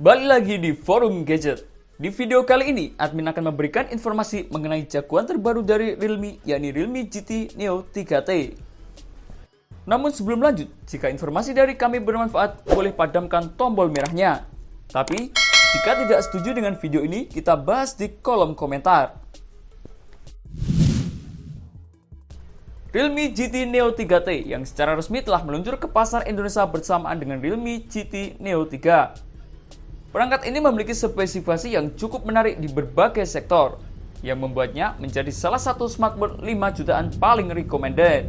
Balik lagi di Forum Gadget. Di video kali ini, admin akan memberikan informasi mengenai jagoan terbaru dari Realme, yakni Realme GT Neo 3T. Namun sebelum lanjut, jika informasi dari kami bermanfaat, boleh padamkan tombol merahnya. Tapi, jika tidak setuju dengan video ini, kita bahas di kolom komentar. Realme GT Neo 3T yang secara resmi telah meluncur ke pasar Indonesia bersamaan dengan Realme GT Neo 3. Perangkat ini memiliki spesifikasi yang cukup menarik di berbagai sektor, yang membuatnya menjadi salah satu smartphone 5 jutaan paling recommended.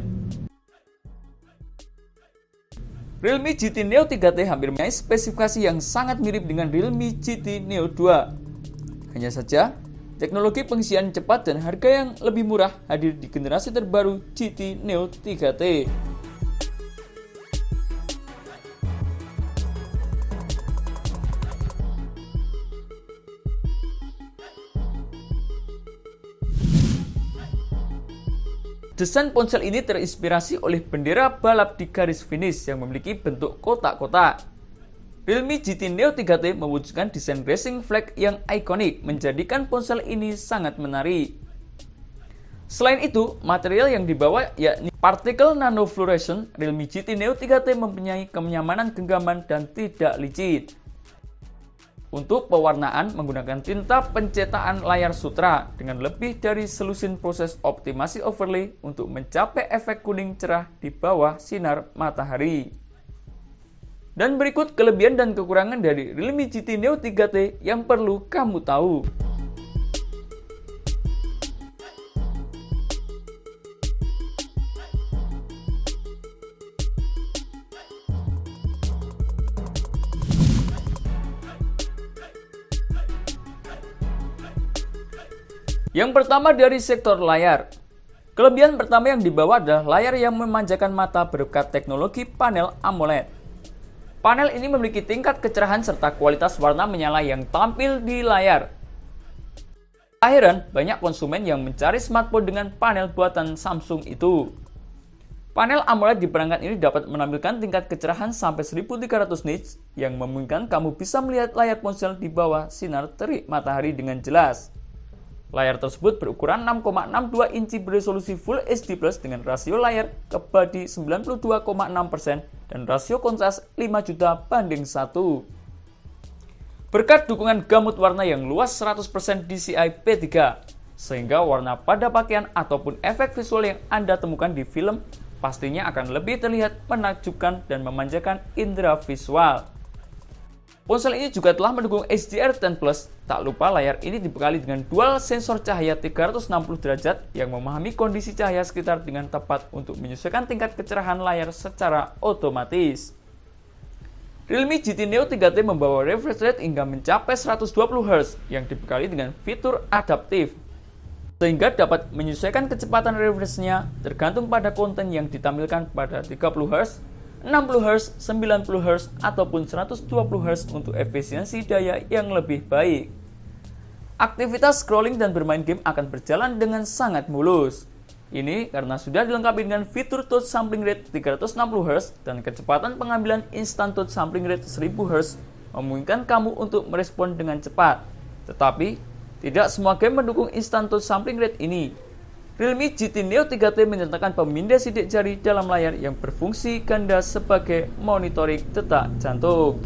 Realme GT Neo 3T hampir mempunyai spesifikasi yang sangat mirip dengan Realme GT Neo 2. Hanya saja, teknologi pengisian cepat dan harga yang lebih murah hadir di generasi terbaru GT Neo 3T. Desain ponsel ini terinspirasi oleh bendera balap di garis finish yang memiliki bentuk kotak-kotak. Realme GT Neo 3T mewujudkan desain racing flag yang ikonik, menjadikan ponsel ini sangat menarik. Selain itu, material yang dibawa yakni particle nanofluorescent. Realme GT Neo 3T mempunyai kenyamanan genggaman dan tidak licin. Untuk pewarnaan menggunakan tinta pencetakan layar sutra dengan lebih dari selusin proses optimasi overlay untuk mencapai efek kuning cerah di bawah sinar matahari. Dan berikut kelebihan dan kekurangan dari Realme GT Neo 3T yang perlu kamu tahu. Yang pertama dari sektor layar. Kelebihan pertama yang dibawa adalah layar yang memanjakan mata berkat teknologi panel AMOLED. Panel ini memiliki tingkat kecerahan serta kualitas warna menyala yang tampil di layar. Tak heran, banyak konsumen yang mencari smartphone dengan panel buatan Samsung itu. Panel AMOLED di perangkat ini dapat menampilkan tingkat kecerahan sampai 1300 nits yang memungkinkan kamu bisa melihat layar ponsel di bawah sinar terik matahari dengan jelas. Layar tersebut berukuran 6,62 inci beresolusi Full HD Plus dengan rasio layar ke body 92,6% dan rasio kontras 5.000:1. Berkat dukungan gamut warna yang luas 100% DCI P3, sehingga warna pada pakaian ataupun efek visual yang Anda temukan di film pastinya akan lebih terlihat menakjubkan dan memanjakan indera visual. Ponsel ini juga telah mendukung HDR10+. Tak lupa layar ini dibekali dengan dual sensor cahaya 360 derajat yang memahami kondisi cahaya sekitar dengan tepat untuk menyesuaikan tingkat kecerahan layar secara otomatis. Realme GT Neo 3T membawa refresh rate hingga mencapai 120 Hz yang dibekali dengan fitur adaptif, sehingga dapat menyesuaikan kecepatan refresh-nya tergantung pada konten yang ditampilkan pada 30 Hz, 60 Hz, 90 Hz, ataupun 120 Hz untuk efisiensi daya yang lebih baik. Aktivitas scrolling dan bermain game akan berjalan dengan sangat mulus. Ini karena sudah dilengkapi dengan fitur touch sampling rate 360 Hz dan kecepatan pengambilan instant touch sampling rate 1000 Hz memungkinkan kamu untuk merespon dengan cepat. Tetapi, tidak semua game mendukung instant touch sampling rate ini. Realme GT Neo 3T menyertakan pemindai sidik jari dalam layar yang berfungsi ganda sebagai monitoring detak jantung.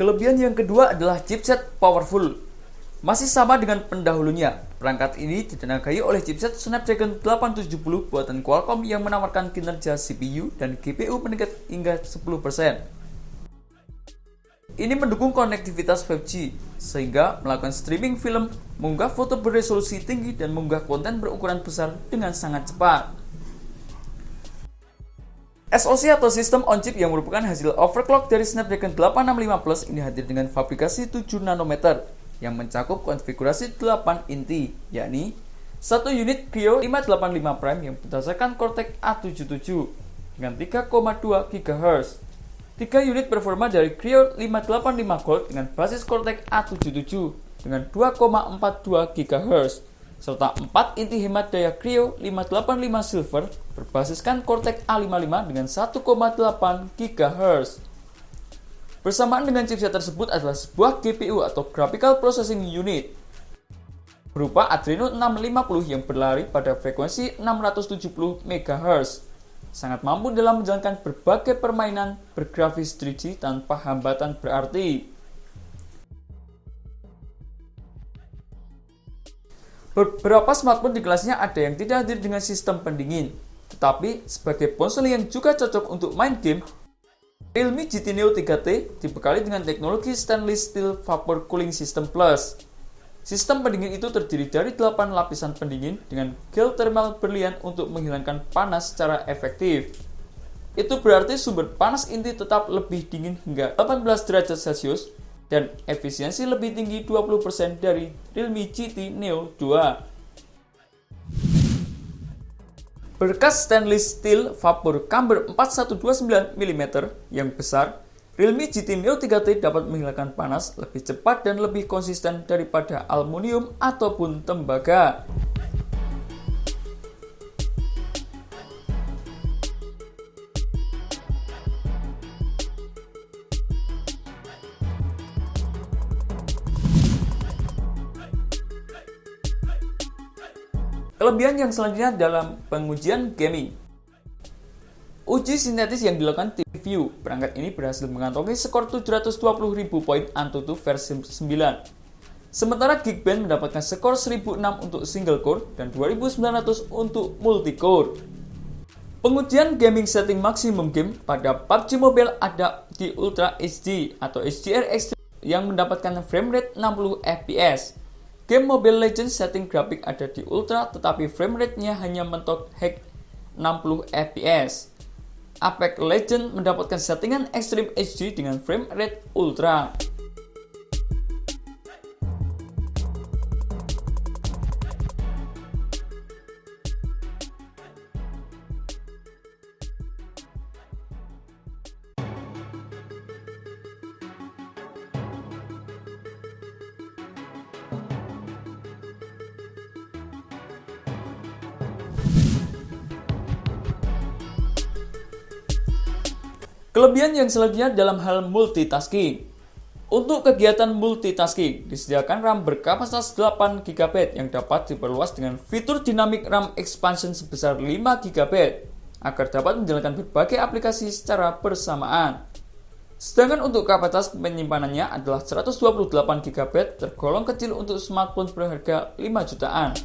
Kelebihan yang kedua adalah chipset powerful. Masih sama dengan pendahulunya, perangkat ini ditenagai oleh chipset Snapdragon 870 buatan Qualcomm yang menawarkan kinerja CPU dan GPU meningkat hingga 10%. Ini mendukung konektivitas 5G, sehingga melakukan streaming film, mengunggah foto beresolusi tinggi, dan mengunggah konten berukuran besar dengan sangat cepat. SoC atau System on Chip yang merupakan hasil overclock dari Snapdragon 865 Plus ini hadir dengan fabrikasi 7 nanometer yang mencakup konfigurasi 8 inti, yakni Satu unit Creo 585 Prime yang berdasarkan Cortex A77 dengan 3,2 GHz. 3 unit performa dari Creo 585 Gold dengan basis Cortex A77 dengan 2,42 GHz, serta 4 inti hemat daya Creo 585 Silver berbasiskan Cortex A55 dengan 1,8 GHz. Bersamaan dengan chipset tersebut adalah sebuah GPU atau Graphical Processing Unit berupa Adreno 650 yang berlari pada frekuensi 670 MHz. Sangat mampu dalam menjalankan berbagai permainan bergrafis 3D tanpa hambatan berarti. Beberapa smartphone di kelasnya ada yang tidak hadir dengan sistem pendingin, tetapi sebagai ponsel yang juga cocok untuk main game, Realme GT Neo 3T dibekali dengan teknologi Stainless Steel Vapor Cooling System Plus. Sistem pendingin itu terdiri dari 8 lapisan pendingin dengan gel thermal berlian untuk menghilangkan panas secara efektif. Itu berarti sumber panas inti tetap lebih dingin hingga 18 derajat Celcius dan efisiensi lebih tinggi 20% dari Realme GT Neo 2. Berkas stainless steel vapor camber 4129 mm yang besar, Realme GT Neo 3T dapat menghilangkan panas lebih cepat dan lebih konsisten daripada aluminium ataupun tembaga. Kelebihan yang selanjutnya dalam pengujian gaming. Uji sintetis yang dilakukan TiView, perangkat ini berhasil mengantongi skor 720.000 poin AnTuTu versi 9. Sementara Geekbench mendapatkan skor 1006 untuk single core dan 2900 untuk multi core. Pengujian gaming setting maksimum game pada PUBG Mobile ada di Ultra HD atau HDR Extreme yang mendapatkan frame rate 60 fps. Game Mobile Legends setting grafik ada di Ultra tetapi frame rate-nya hanya mentok hack 60 fps. Apex Legends mendapatkan settingan Extreme HD dengan frame rate Ultra. Kelebihan yang selanjutnya dalam hal multitasking. Untuk kegiatan multitasking, disediakan RAM berkapasitas 8 GB yang dapat diperluas dengan fitur Dynamic RAM Expansion sebesar 5 GB agar dapat menjalankan berbagai aplikasi secara bersamaan. Sedangkan untuk kapasitas penyimpanannya adalah 128 GB tergolong kecil untuk smartphone berharga 5 jutaan.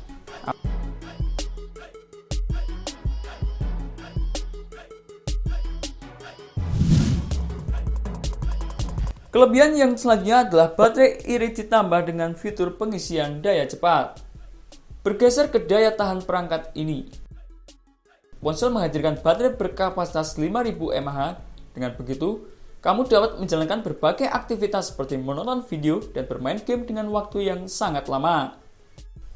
Kelebihan yang selanjutnya adalah baterai irit ditambah dengan fitur pengisian daya cepat. Bergeser ke daya tahan perangkat ini. Ponsel menghadirkan baterai berkapasitas 5000 mAh. Dengan begitu, kamu dapat menjalankan berbagai aktivitas seperti menonton video dan bermain game dengan waktu yang sangat lama.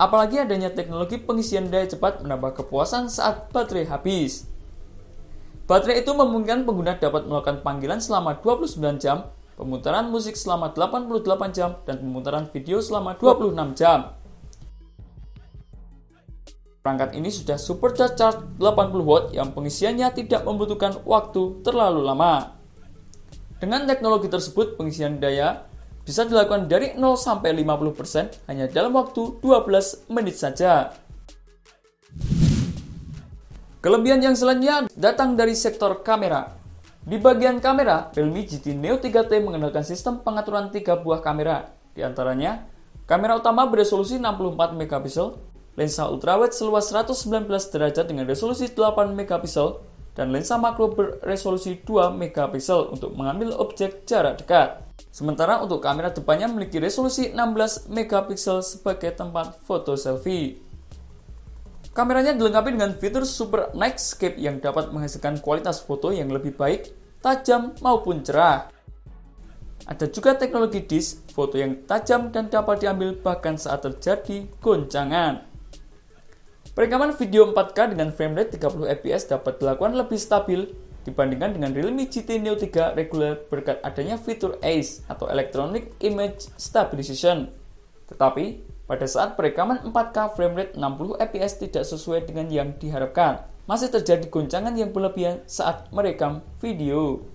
Apalagi adanya teknologi pengisian daya cepat menambah kepuasan saat baterai habis. Baterai itu memungkinkan pengguna dapat melakukan panggilan selama 29 jam, pemutaran musik selama 88 jam, dan pemutaran video selama 26 jam. Perangkat ini sudah supercharged 80 watt yang pengisiannya tidak membutuhkan waktu terlalu lama. Dengan teknologi tersebut, pengisian daya bisa dilakukan dari 0 sampai 50% hanya dalam waktu 12 menit saja. Kelebihan yang selanjutnya datang dari sektor kamera. Di bagian kamera, Realme GT Neo 3T mengandalkan sistem pengaturan 3 buah kamera. Di antaranya, kamera utama beresolusi 64 megapiksel, lensa ultrawide seluas 119 derajat dengan resolusi 8 megapiksel, dan lensa makro beresolusi 2 megapiksel untuk mengambil objek jarak dekat. Sementara untuk kamera depannya memiliki resolusi 16 megapiksel sebagai tempat foto selfie. Kameranya dilengkapi dengan fitur Super Night Scape yang dapat menghasilkan kualitas foto yang lebih baik, tajam maupun cerah. Ada juga teknologi disk foto yang tajam dan dapat diambil bahkan saat terjadi goncangan. Perekaman video 4K dengan frame rate 30 fps dapat dilakukan lebih stabil dibandingkan dengan Realme GT Neo 3 regular berkat adanya fitur AIS atau Electronic Image Stabilization. Tetapi, pada saat perekaman 4K frame rate 60 fps tidak sesuai dengan yang diharapkan. Masih terjadi goncangan yang berlebihan saat merekam video.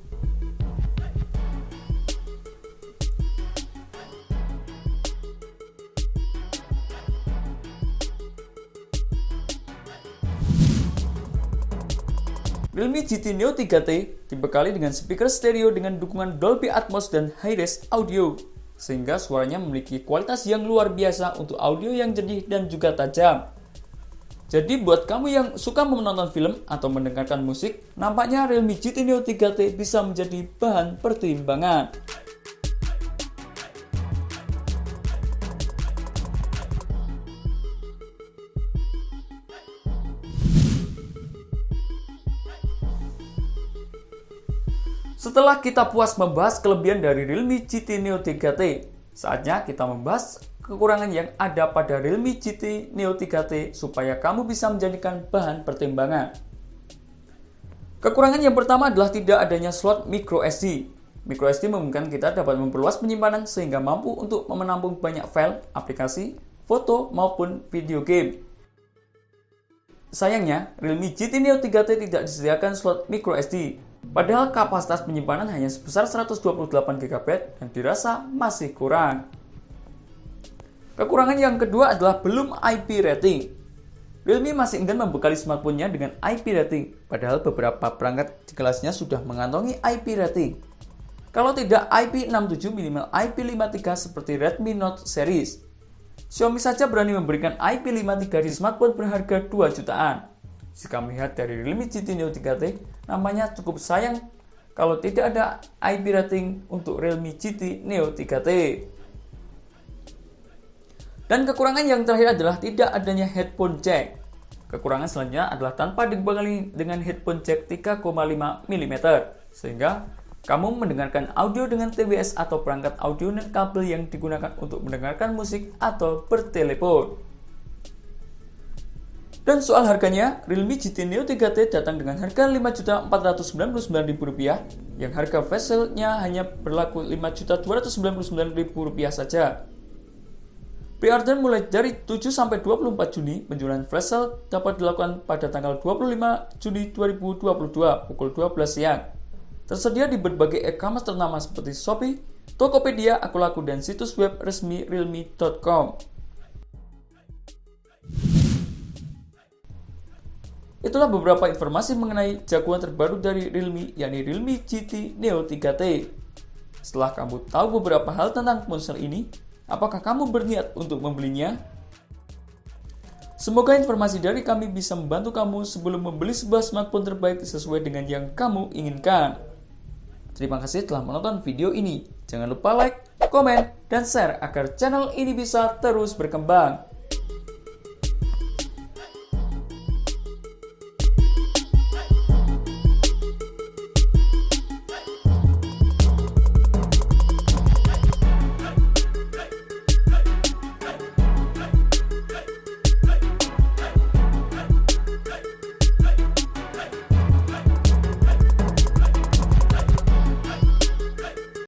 Realme GT Neo 3T dibekali dengan speaker stereo dengan dukungan Dolby Atmos dan Hi-Res audio, sehingga suaranya memiliki kualitas yang luar biasa untuk audio yang jernih dan juga tajam. Jadi buat kamu yang suka menonton film atau mendengarkan musik, nampaknya Realme GT Neo 3T bisa menjadi bahan pertimbangan. Setelah kita puas membahas kelebihan dari Realme GT Neo 3T, saatnya kita membahas kekurangan yang ada pada Realme GT Neo 3T supaya kamu bisa menjadikan bahan pertimbangan. Kekurangan yang pertama adalah tidak adanya slot microSD. MicroSD memungkinkan kita dapat memperluas penyimpanan sehingga mampu untuk menampung banyak file, aplikasi, foto, maupun video game. Sayangnya, Realme GT Neo 3T tidak disediakan slot microSD. Padahal kapasitas penyimpanan hanya sebesar 128 GB dan dirasa masih kurang. Kekurangan yang kedua adalah belum IP rating. Realme masih enggan membekali smartphone-nya dengan IP rating, padahal beberapa perangkat di kelasnya sudah mengantongi IP rating. Kalau tidak IP67 minimal IP53 seperti Redmi Note series. Xiaomi saja berani memberikan IP53 di smartphone berharga 2 jutaan. Jika melihat dari Realme GT Neo 3T, namanya cukup sayang kalau tidak ada IP rating untuk Realme GT Neo 3T. Dan kekurangan yang terakhir adalah tidak adanya headphone jack. Kekurangan selanjutnya adalah tanpa dibekali dengan headphone jack 3,5 mm, sehingga kamu mendengarkan audio dengan TWS atau perangkat audio dan kabel yang digunakan untuk mendengarkan musik atau bertelepon. Dan soal harganya, Realme GT Neo 3T datang dengan harga Rp5.499.000 yang harga flash sale-nya hanya berlaku Rp5.299.000 saja. Pre-order mulai dari 7-24 Juni, penjualan flash sale dapat dilakukan pada tanggal 25 Juni 2022 pukul 12 siang. Tersedia di berbagai e-commerce ternama seperti Shopee, Tokopedia, Akulaku, dan situs web resmi realme.com. Itulah beberapa informasi mengenai jagoan terbaru dari Realme, yakni Realme GT Neo 3T. Setelah kamu tahu beberapa hal tentang ponsel ini, apakah kamu berniat untuk membelinya? Semoga informasi dari kami bisa membantu kamu sebelum membeli sebuah smartphone terbaik sesuai dengan yang kamu inginkan. Terima kasih telah menonton video ini. Jangan lupa like, komen, dan share agar channel ini bisa terus berkembang.